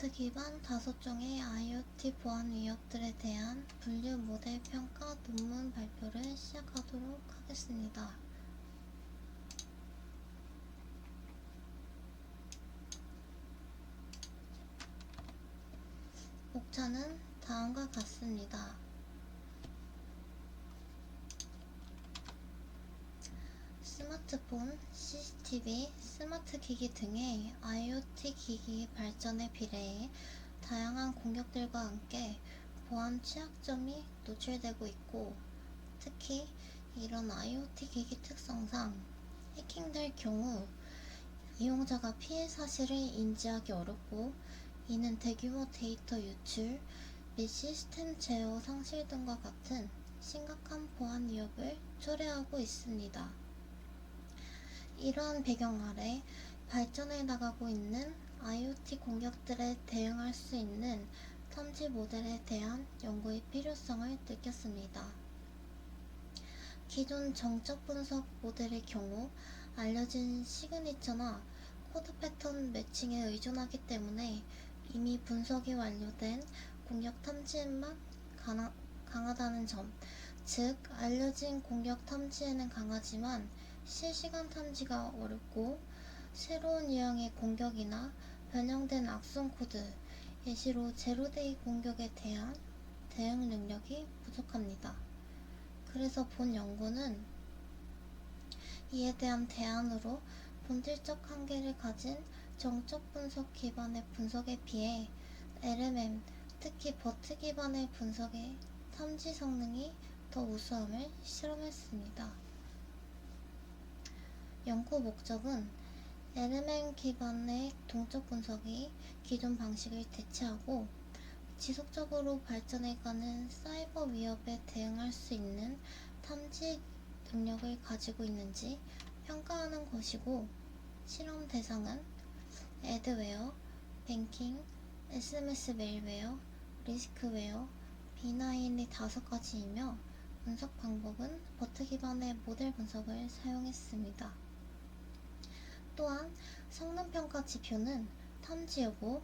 버트 기반 5종의 IoT 보안 위협들에 대한 분류 모델 평가 논문 발표를 시작하도록 하겠습니다. 목차는 다음과 같습니다. 스마트폰, CCTV, 스마트 기기 등의 IoT 기기 발전에 비례해 다양한 공격들과 함께 보안 취약점이 노출되고 있고, 특히 이런 IoT 기기 특성상 해킹될 경우 이용자가 피해 사실을 인지하기 어렵고, 이는 대규모 데이터 유출 및 시스템 제어 상실 등과 같은 심각한 보안 위협을 초래하고 있습니다. 이러한 배경 아래 발전해 나가고 있는 IoT 공격들에 대응할 수 있는 탐지 모델에 대한 연구의 필요성을 느꼈습니다. 기존 정적 분석 모델의 경우 알려진 시그니처나 코드 패턴 매칭에 의존하기 때문에 이미 분석이 완료된 공격 탐지에만 강하다는 점, 즉 알려진 공격 탐지에는 강하지만 실시간 탐지가 어렵고, 새로운 유형의 공격이나 변형된 악성 코드, 예시로 제로데이 공격에 대한 대응 능력이 부족합니다. 그래서 본 연구는 이에 대한 대안으로 본질적 한계를 가진 정적 분석 기반의 분석에 비해 LMM, 특히 버트 기반의 분석의 탐지 성능이 더 우수함을 실험했습니다. 연구 목적은 LMM 기반의 동적 분석이 기존 방식을 대체하고 지속적으로 발전해가는 사이버 위협에 대응할 수 있는 탐지 능력을 가지고 있는지 평가하는 것이고, 실험 대상은 애드웨어, 뱅킹, SMS 메일웨어, 리스크웨어, B9의 5가지이며 분석 방법은 버트 기반의 모델 분석을 사용했습니다. 또한 성능평가 지표는 탐지 여부,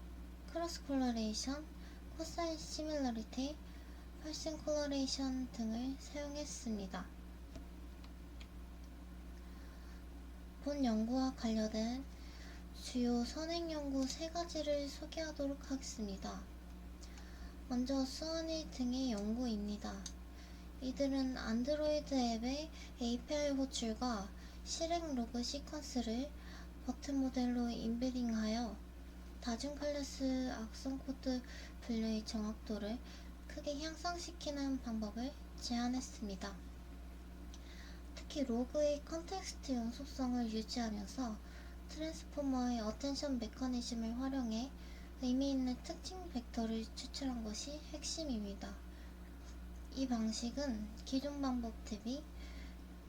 크로스 콜러레이션, 코사인 시밀러리티, 팔싱 콜러레이션 등을 사용했습니다. 본 연구와 관련된 주요 선행 연구 3가지를 소개하도록 하겠습니다. 먼저 수완이 등의 연구입니다. 이들은 안드로이드 앱의 API 호출과 실행 로그 시퀀스를 버트 모델로 인베딩하여 다중 클래스 악성 코드 분류의 정확도를 크게 향상시키는 방법을 제안했습니다. 특히 로그의 컨텍스트용 속성을 유지하면서 트랜스포머의 어텐션 메커니즘을 활용해 의미 있는 특징 벡터를 추출한 것이 핵심입니다. 이 방식은 기존 방법 대비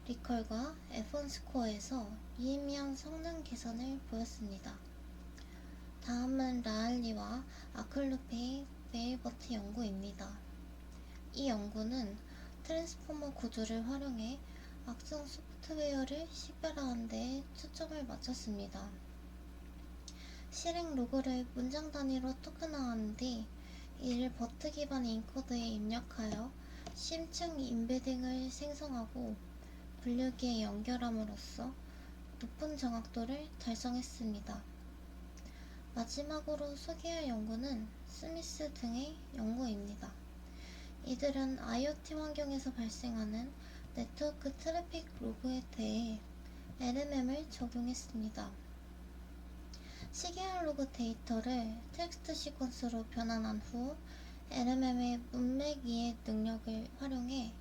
리컬과 F1 스코어에서 유의미한 성능 개선을 보였습니다. 다음은 라알리와 아클루페의 메일버트 연구입니다. 이 연구는 트랜스포머 구조를 활용해 악성 소프트웨어를 식별하는 데 초점을 맞췄습니다. 실행 로그를 문장 단위로 토큰화하는 뒤 이를 버트 기반 인코드에 입력하여 심층 인베딩을 생성하고 분류기에 연결함으로써 높은 정확도를 달성했습니다. 마지막으로 소개할 연구는 스미스 등의 연구입니다. 이들은 IoT 환경에서 발생하는 네트워크 트래픽 로그에 대해 LMM을 적용했습니다. 시계열 로그 데이터를 텍스트 시퀀스로 변환한 후 LMM의 문맥 이해 능력을 활용해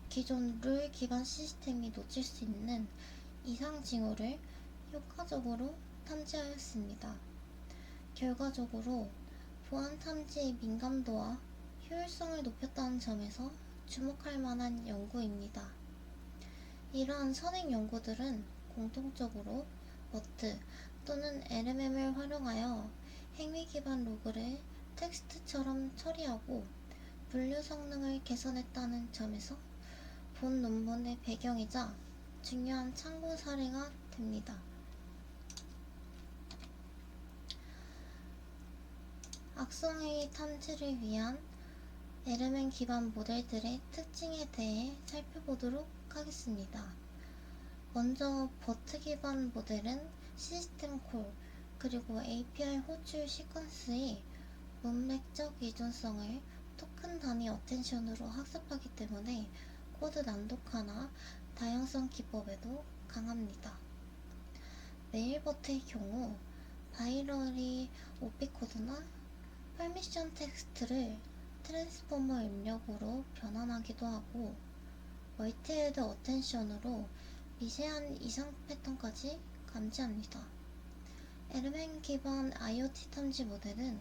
기존 룰 기반 시스템이 놓칠 수 있는 이상 징후를 효과적으로 탐지하였습니다. 결과적으로 보안 탐지의 민감도와 효율성을 높였다는 점에서 주목할 만한 연구입니다. 이러한 선행 연구들은 공통적으로 버트 또는 LMM을 활용하여 행위 기반 로그를 텍스트처럼 처리하고 분류 성능을 개선했다는 점에서 본 논문의 배경이자 중요한 참고 사례가 됩니다. 악성행위 탐지를 위한 LMN 기반 모델들의 특징에 대해 살펴보도록 하겠습니다. 먼저 버트 기반 모델은 시스템 콜 그리고 API 호출 시퀀스의 문맥적 이중성을 토큰 단위 어텐션으로 학습하기 때문에 코드 난독화나 다양성 기법에도 강합니다. 메일 버트의 경우 바이너리 오피코드나 퍼미션 텍스트를 트랜스포머 입력으로 변환하기도 하고 멀티헤드 어텐션으로 미세한 이상 패턴까지 감지합니다. LMN 기반 IoT 탐지 모델은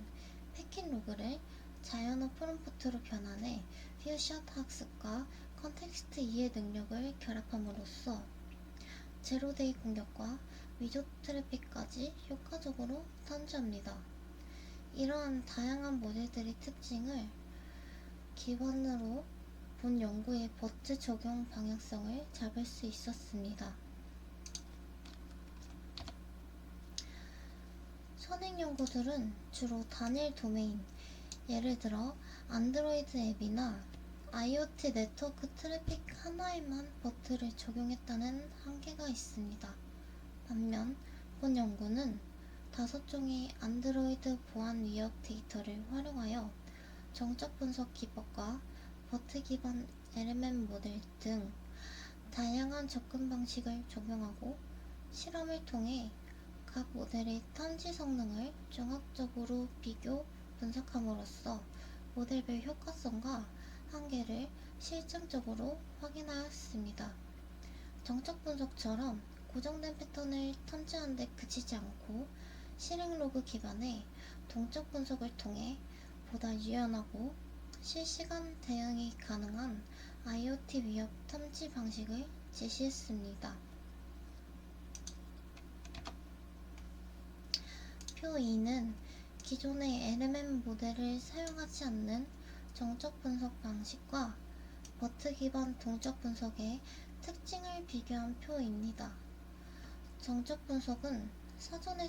패킷 로그를 자연어 프롬프트로 변환해 퓨샷 학습과 컨텍스트 이해 능력을 결합함으로써 제로데이 공격과 위조 트래픽까지 효과적으로 탐지합니다. 이러한 다양한 모델들의 특징을 기반으로 본 연구의 버트 적용 방향성을 잡을 수 있었습니다. 선행 연구들은 주로 단일 도메인, 예를 들어 안드로이드 앱이나 IoT 네트워크 트래픽 하나에만 버트를 적용했다는 한계가 있습니다. 반면 본 연구는 5종의 안드로이드 보안 위협 데이터를 활용하여 정적 분석 기법과 버트 기반 LMN 모델 등 다양한 접근 방식을 적용하고 실험을 통해 각 모델의 탐지 성능을 종합적으로 비교 분석함으로써 모델별 효과성과 한계를 실증적으로 확인하였습니다. 정적 분석처럼 고정된 패턴을 탐지하는 데 그치지 않고 실행 로그 기반의 동적 분석을 통해 보다 유연하고 실시간 대응이 가능한 IoT 위협 탐지 방식을 제시했습니다. 표 2는 기존의 LMN 모델을 사용하지 않는 정적 분석 방식과 버트 기반 동적 분석의 특징을 비교한 표입니다. 정적 분석은 사전에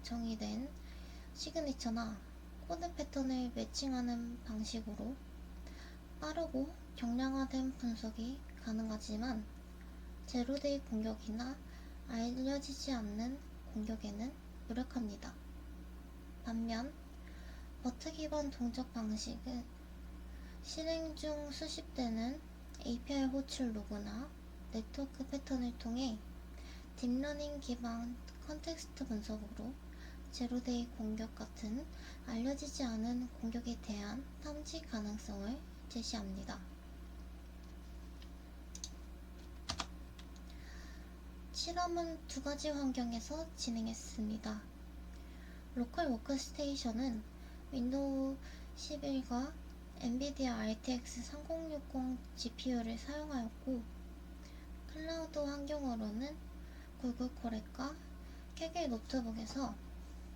정의된 시그니처나 코드 패턴을 매칭하는 방식으로 빠르고 경량화된 분석이 가능하지만 제로데이 공격이나 알려지지 않는 공격에는 유력합니다. 반면 버트 기반 동적 방식은 실행 중 수집되는 API 호출 로그나 네트워크 패턴을 통해 딥러닝 기반 컨텍스트 분석으로 제로데이 공격 같은 알려지지 않은 공격에 대한 탐지 가능성을 제시합니다. 실험은 2가지 환경에서 진행했습니다. 로컬 워크스테이션은 윈도우 11과 엔비디아 RTX 3060 GPU를 사용하였고 클라우드 환경으로는 구글 코렉과 캐겔 노트북에서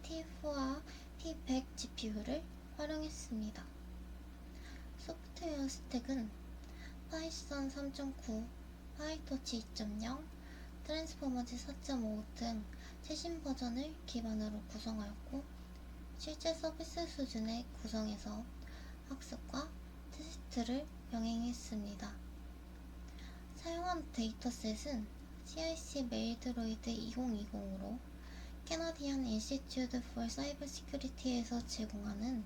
T4와 T100 GPU를 활용했습니다. 소프트웨어 스택은 파이썬 3.9, 파이토치 2.0, 트랜스포머즈 4.5 등 최신 버전을 기반으로 구성하였고 실제 서비스 수준의 구성에서 학습과 테스트를 병행했습니다. 사용한 데이터셋은 CIC 메일드로이드 2020으로 캐나디안 인스티튜트 for 사이버시큐리티에서 제공하는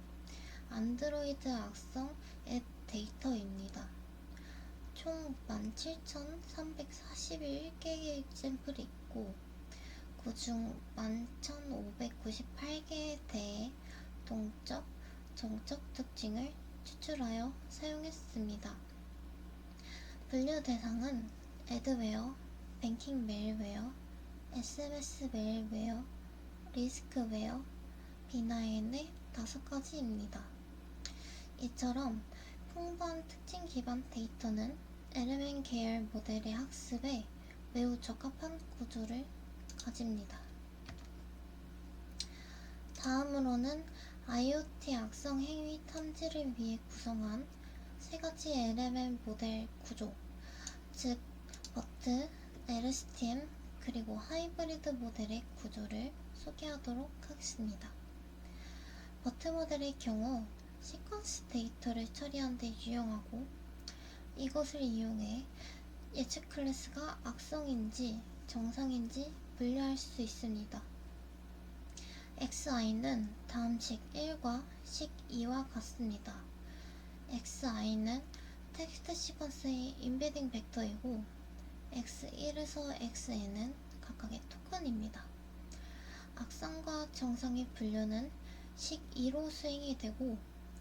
안드로이드 악성 앱 데이터입니다. 총 17,341개의 샘플이 있고 그중 11,598개에 대해 동적, 정적 특징을 추출하여 사용했습니다. 분류 대상은 애드웨어, 뱅킹 메일웨어, SMS 메일웨어, 리스크웨어, 비나인의 5가지입니다. 이처럼 풍부한 특징 기반 데이터는 LMN 계열 모델의 학습에 매우 적합한 구조를 가집니다. 다음으로는 IoT 악성 행위 탐지를 위해 구성한 3가지 LMN 모델 구조, 즉 버트, LSTM, 그리고 하이브리드 모델의 구조를 소개하도록 하겠습니다. 버트 모델의 경우 시퀀스 데이터를 처리하는 데 유용하고, 이것을 이용해 예측 클래스가 악성인지 정상인지 분류할 수 있습니다. xi는 다음 식 1과 식 2와 같습니다. xi는 텍스트 시퀀스의 인베딩 벡터이고, x1에서 xn은 각각의 토큰입니다. 악성과 정상의 분류는 식 2로 수행이 되고,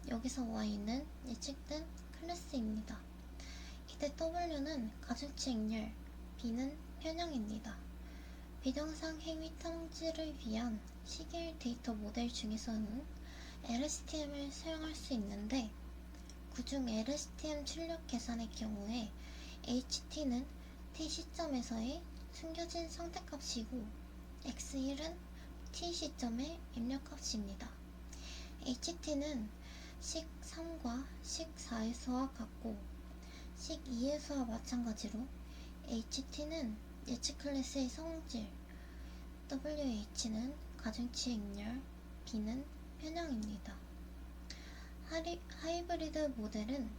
여기서 y는 예측된 클래스입니다. 이때 w는 가중치 행렬, b는 편향입니다. 비정상 행위 탐지를 위한 식1 데이터 모델 중에서는 LSTM을 사용할 수 있는데, 그중 LSTM 출력 계산의 경우에 HT는 t 시점에서의 숨겨진 선택값이고, x1은 t 시점의 입력값입니다. HT는 식 3과 식 4에서와 같고, 식 2에서와 마찬가지로 HT는 예측 클래스의 성질, WH는 가중치 행렬, B는 편향입니다. 하이브리드 모델은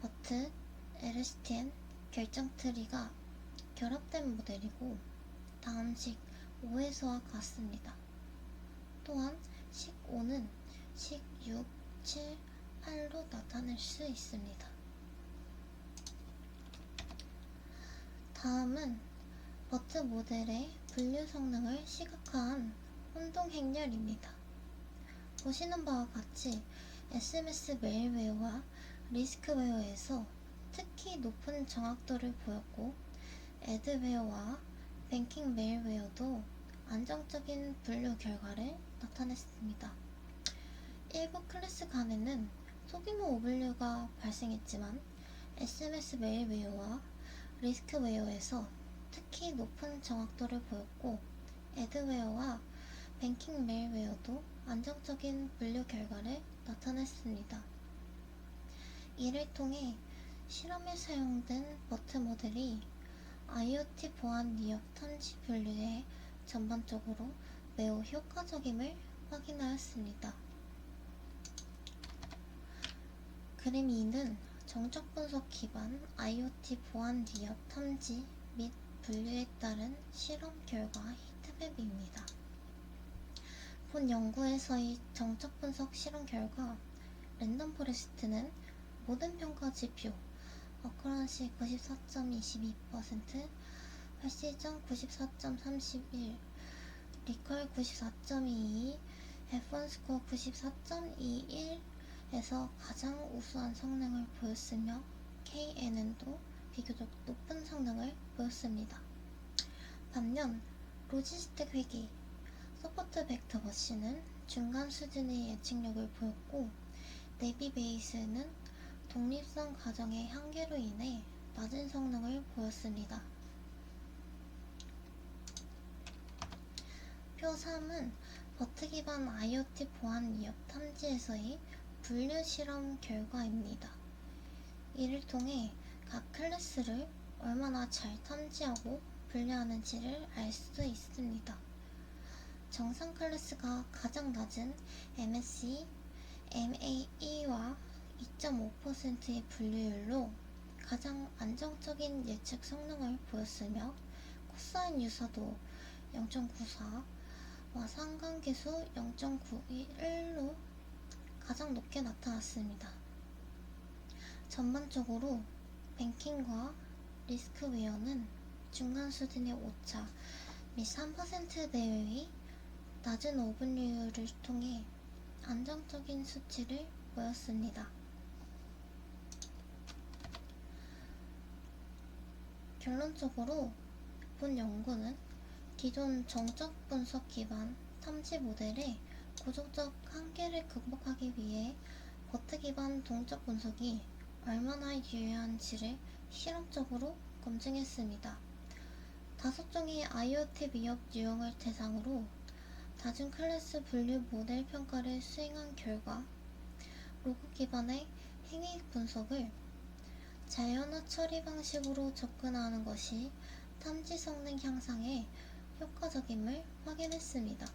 버트, LSTM, 결정 트리가 결합된 모델이고, 다음 식 5에서와 같습니다. 또한 식 5는 식 6, 7, 8로 나타낼 수 있습니다. 다음은 버트 모델의 분류 성능을 시각화한 혼동 행렬입니다. 보시는 바와 같이 SMS 메일웨어와 리스크웨어에서 특히 높은 정확도를 보였고, 애드웨어와 뱅킹 메일웨어도 안정적인 분류 결과를 나타냈습니다. 일부 클래스 간에는 소규모 오분류가 발생했지만, SMS 메일웨어와 리스크웨어에서 특히 높은 정확도를 보였고, 애드웨어와 뱅킹 메일웨어도 안정적인 분류 결과를 나타냈습니다. 이를 통해 실험에 사용된 버트 모델이 IoT 보안 위협 탐지 분류에 전반적으로 매우 효과적임을 확인하였습니다. 그림 2는 정적 분석 기반 IoT 보안 위협 탐지 및 분류에 따른 실험 결과 히트맵입니다. 본 연구에서의 정적 분석 실험 결과, 랜덤 포레스트는 모든 평가 지표, 어커런시 94.22%, 발시전 94.31, 리컬 94.22, F1 스코어 94.21에서 가장 우수한 성능을 보였으며, KNN도 비교적 높은 성능을 보였습니다. 반면 로지스틱 회계, 서포트 벡터 머신은 중간 수준의 예측력을 보였고, 네비베이스는 독립성 과정의 한계로 인해 낮은 성능을 보였습니다. 표 3은 버트 기반 IoT 보안 위협 탐지에서의 분류 실험 결과입니다. 이를 통해 각 클래스를 얼마나 잘 탐지하고 분류하는지를 알 수 있습니다. 정상 클래스가 가장 낮은 MSE, MAE와 2.5%의 분류율로 가장 안정적인 예측 성능을 보였으며, 코사인 유사도 0.94와 상관계수 0.91로 가장 높게 나타났습니다. 전반적으로 뱅킹과 리스크웨어는 중간 수준의 오차 및 3% 내외의 낮은 오분류율을 통해 안정적인 수치를 보였습니다. 결론적으로 본 연구는 기존 정적 분석 기반 탐지 모델의 구조적 한계를 극복하기 위해 버트 기반 동적 분석이 얼마나 유효한지를 실험적으로 검증했습니다. 5종의 IoT 위협 유형을 대상으로 다중 클래스 분류 모델 평가를 수행한 결과, 로그 기반의 행위 분석을 자연어 처리 방식으로 접근하는 것이 탐지 성능 향상에 효과적임을 확인했습니다.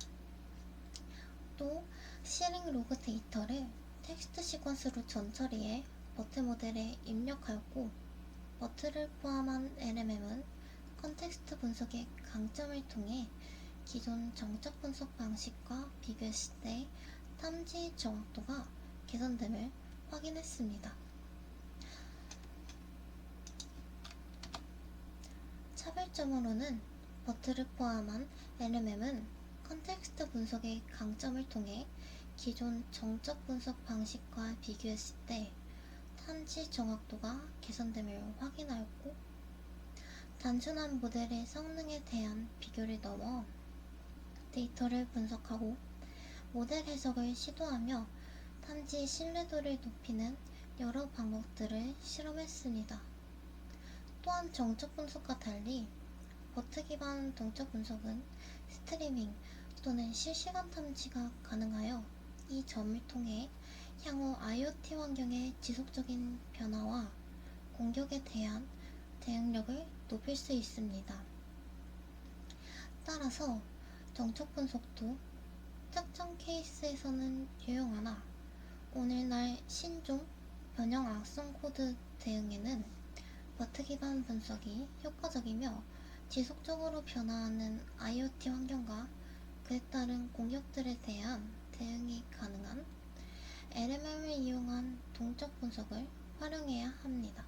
또 시링 로그 데이터를 텍스트 시퀀스로 전처리해 버트 모델에 입력하였고, 버트를 포함한 LMM은 컨텍스트 분석의 강점을 통해 기존 정적 분석 방식과 비교했을 때 탐지 정확도가 개선됨을 확인했습니다. 차별점으로는 버트를 포함한 LMM은 컨텍스트 분석의 강점을 통해 기존 정적 분석 방식과 비교했을 때 탐지 정확도가 개선됨을 확인하였고, 단순한 모델의 성능에 대한 비교를 넘어 데이터를 분석하고 모델 해석을 시도하며 탐지 신뢰도를 높이는 여러 방법들을 실험했습니다. 또한 정적 분석과 달리 버트 기반 동적 분석은 스트리밍 또는 실시간 탐지가 가능하여 이 점을 통해 향후 IoT 환경의 지속적인 변화와 공격에 대한 대응력을 높일 수 있습니다. 따라서 정적 분석도 특정 케이스에서는 유용하나 오늘날 신종 변형 악성 코드 대응에는 버트 기반 분석이 효과적이며 지속적으로 변화하는 IoT 환경과 그에 따른 공격들에 대한 대응이 가능한 LMM을 이용한 동적 분석을 활용해야 합니다.